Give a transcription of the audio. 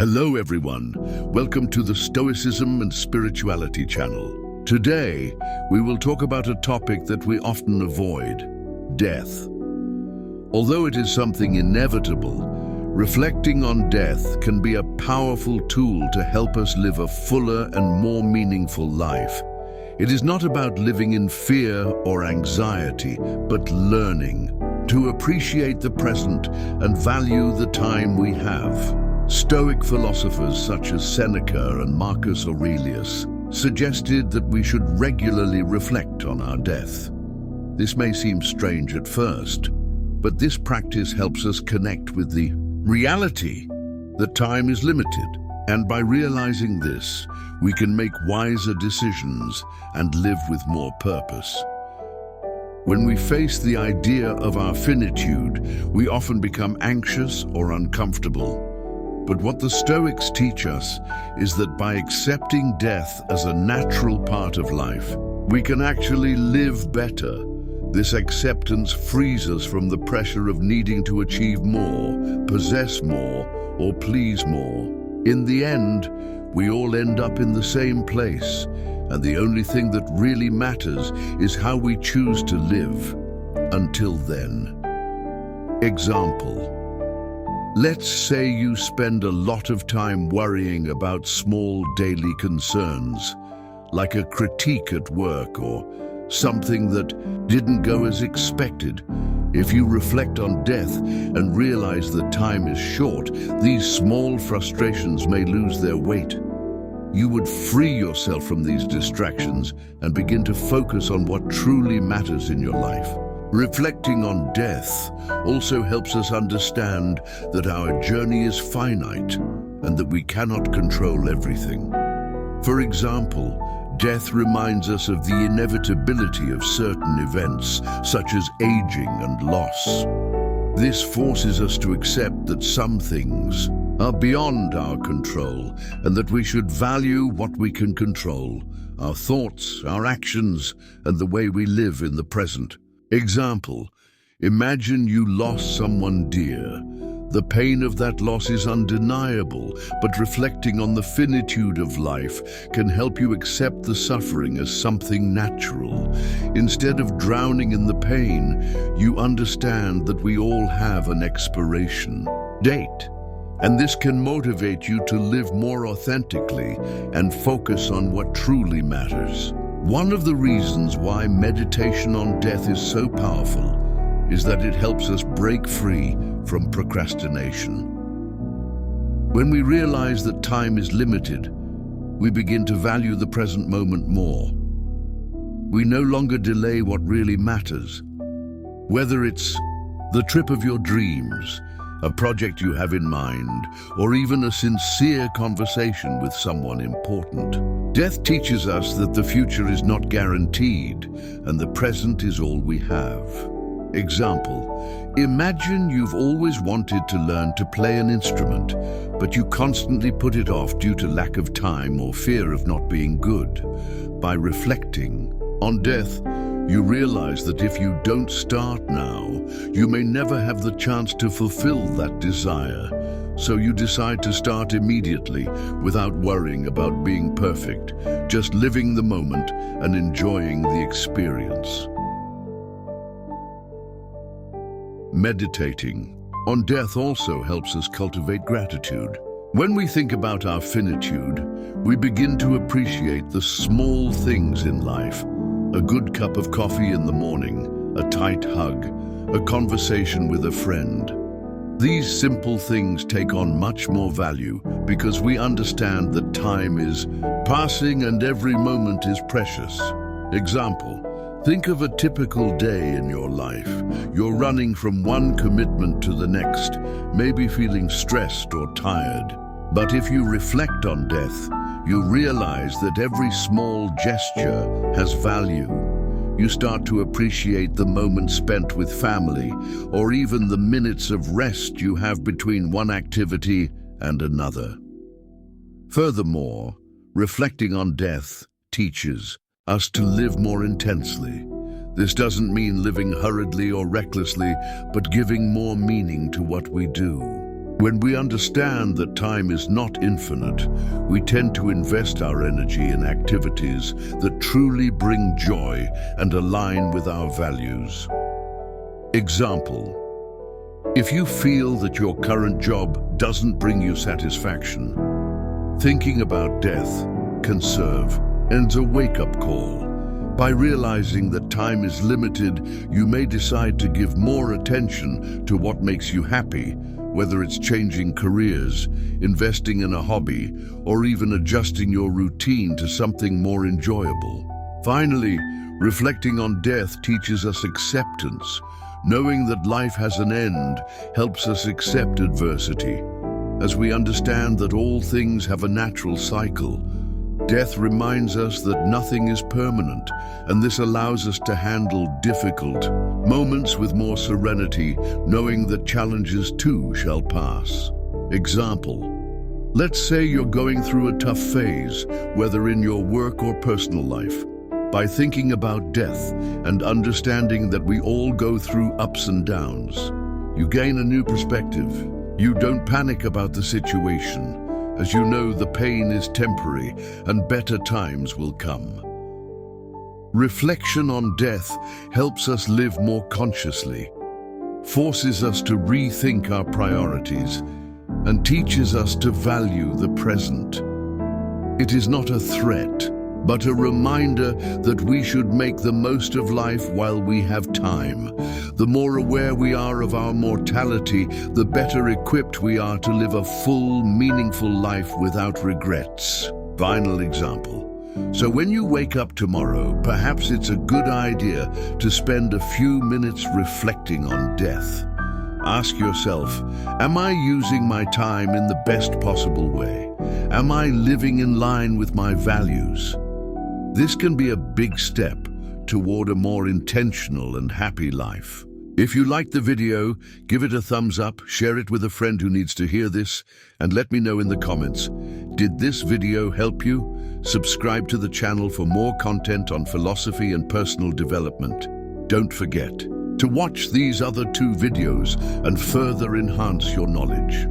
Hello everyone, welcome to the Stoicism and Spirituality channel. Today, we will talk about a topic that we often avoid, death. Although it is something inevitable, reflecting on death can be a powerful tool to help us live a fuller and more meaningful life. It is not about living in fear or anxiety, but learning to appreciate the present and value the time we have. Stoic philosophers such as Seneca and Marcus Aurelius suggested that we should regularly reflect on our death. This may seem strange at first, but this practice helps us connect with the reality that time is limited. And by realizing this, we can make wiser decisions and live with more purpose. When we face the idea of our finitude, we often become anxious or uncomfortable. But what the Stoics teach us is that by accepting death as a natural part of life, we can actually live better. This acceptance frees us from the pressure of needing to achieve more, possess more, or please more. In the end, we all end up in the same place, and the only thing that really matters is how we choose to live. Until then. Example. Let's say you spend a lot of time worrying about small daily concerns, like a critique at work or something that didn't go as expected. If you reflect on death and realize that time is short, these small frustrations may lose their weight. You would free yourself from these distractions and begin to focus on what truly matters in your life. Reflecting on death also helps us understand that our journey is finite and that we cannot control everything. For example, death reminds us of the inevitability of certain events, such as aging and loss. This forces us to accept that some things are beyond our control and that we should value what we can control, our thoughts, our actions, and the way we live in the present. Example, imagine you lost someone dear. The pain of that loss is undeniable, but reflecting on the finitude of life can help you accept the suffering as something natural. Instead of drowning in the pain, you understand that we all have an expiration date. And this can motivate you to live more authentically and focus on what truly matters. One of the reasons why meditation on death is so powerful is that it helps us break free from procrastination. When we realize that time is limited, we begin to value the present moment more. We no longer delay what really matters. Whether it's the trip of your dreams, a project you have in mind, or even a sincere conversation with someone important. Death teaches us that the future is not guaranteed, and the present is all we have. Example, imagine you've always wanted to learn to play an instrument, but you constantly put it off due to lack of time or fear of not being good. By reflecting on death, you realize that if you don't start now, you may never have the chance to fulfill that desire. So you decide to start immediately without worrying about being perfect, just living the moment and enjoying the experience. Meditating on death also helps us cultivate gratitude. When we think about our finitude, we begin to appreciate the small things in life. A good cup of coffee in the morning, a tight hug, a conversation with a friend. These simple things take on much more value because we understand that time is passing and every moment is precious. Example, think of a typical day in your life. You're running from one commitment to the next, maybe feeling stressed or tired. But if you reflect on death, you realize that every small gesture has value. You start to appreciate the moments spent with family, or even the minutes of rest you have between one activity and another. Furthermore, reflecting on death teaches us to live more intensely. This doesn't mean living hurriedly or recklessly, but giving more meaning to what we do. When we understand that time is not infinite, we tend to invest our energy in activities that truly bring joy and align with our values. Example: if you feel that your current job doesn't bring you satisfaction, thinking about death can serve as a wake-up call. By realizing that time is limited, you may decide to give more attention to what makes you happy, whether it's changing careers, investing in a hobby, or even adjusting your routine to something more enjoyable. Finally, reflecting on death teaches us acceptance. Knowing that life has an end helps us accept adversity. As we understand that all things have a natural cycle, death reminds us that nothing is permanent, and this allows us to handle difficult moments with more serenity, knowing that challenges too shall pass. Example: let's say you're going through a tough phase, whether in your work or personal life. By thinking about death and understanding that we all go through ups and downs, you gain a new perspective. You don't panic about the situation, as you know the pain is temporary and better times will come. Reflection on death helps us live more consciously, forces us to rethink our priorities, and teaches us to value the present. It is not a threat, but a reminder that we should make the most of life while we have time. The more aware we are of our mortality, the better equipped we are to live a full, meaningful life without regrets. Final example: so when you wake up tomorrow, perhaps it's a good idea to spend a few minutes reflecting on death. Ask yourself, am I using my time in the best possible way? Am I living in line with my values? This can be a big step toward a more intentional and happy life. If you liked the video, give it a thumbs up, share it with a friend who needs to hear this, and let me know in the comments. Did this video help you? Subscribe to the channel for more content on philosophy and personal development. Don't forget to watch these other 2 videos and further enhance your knowledge.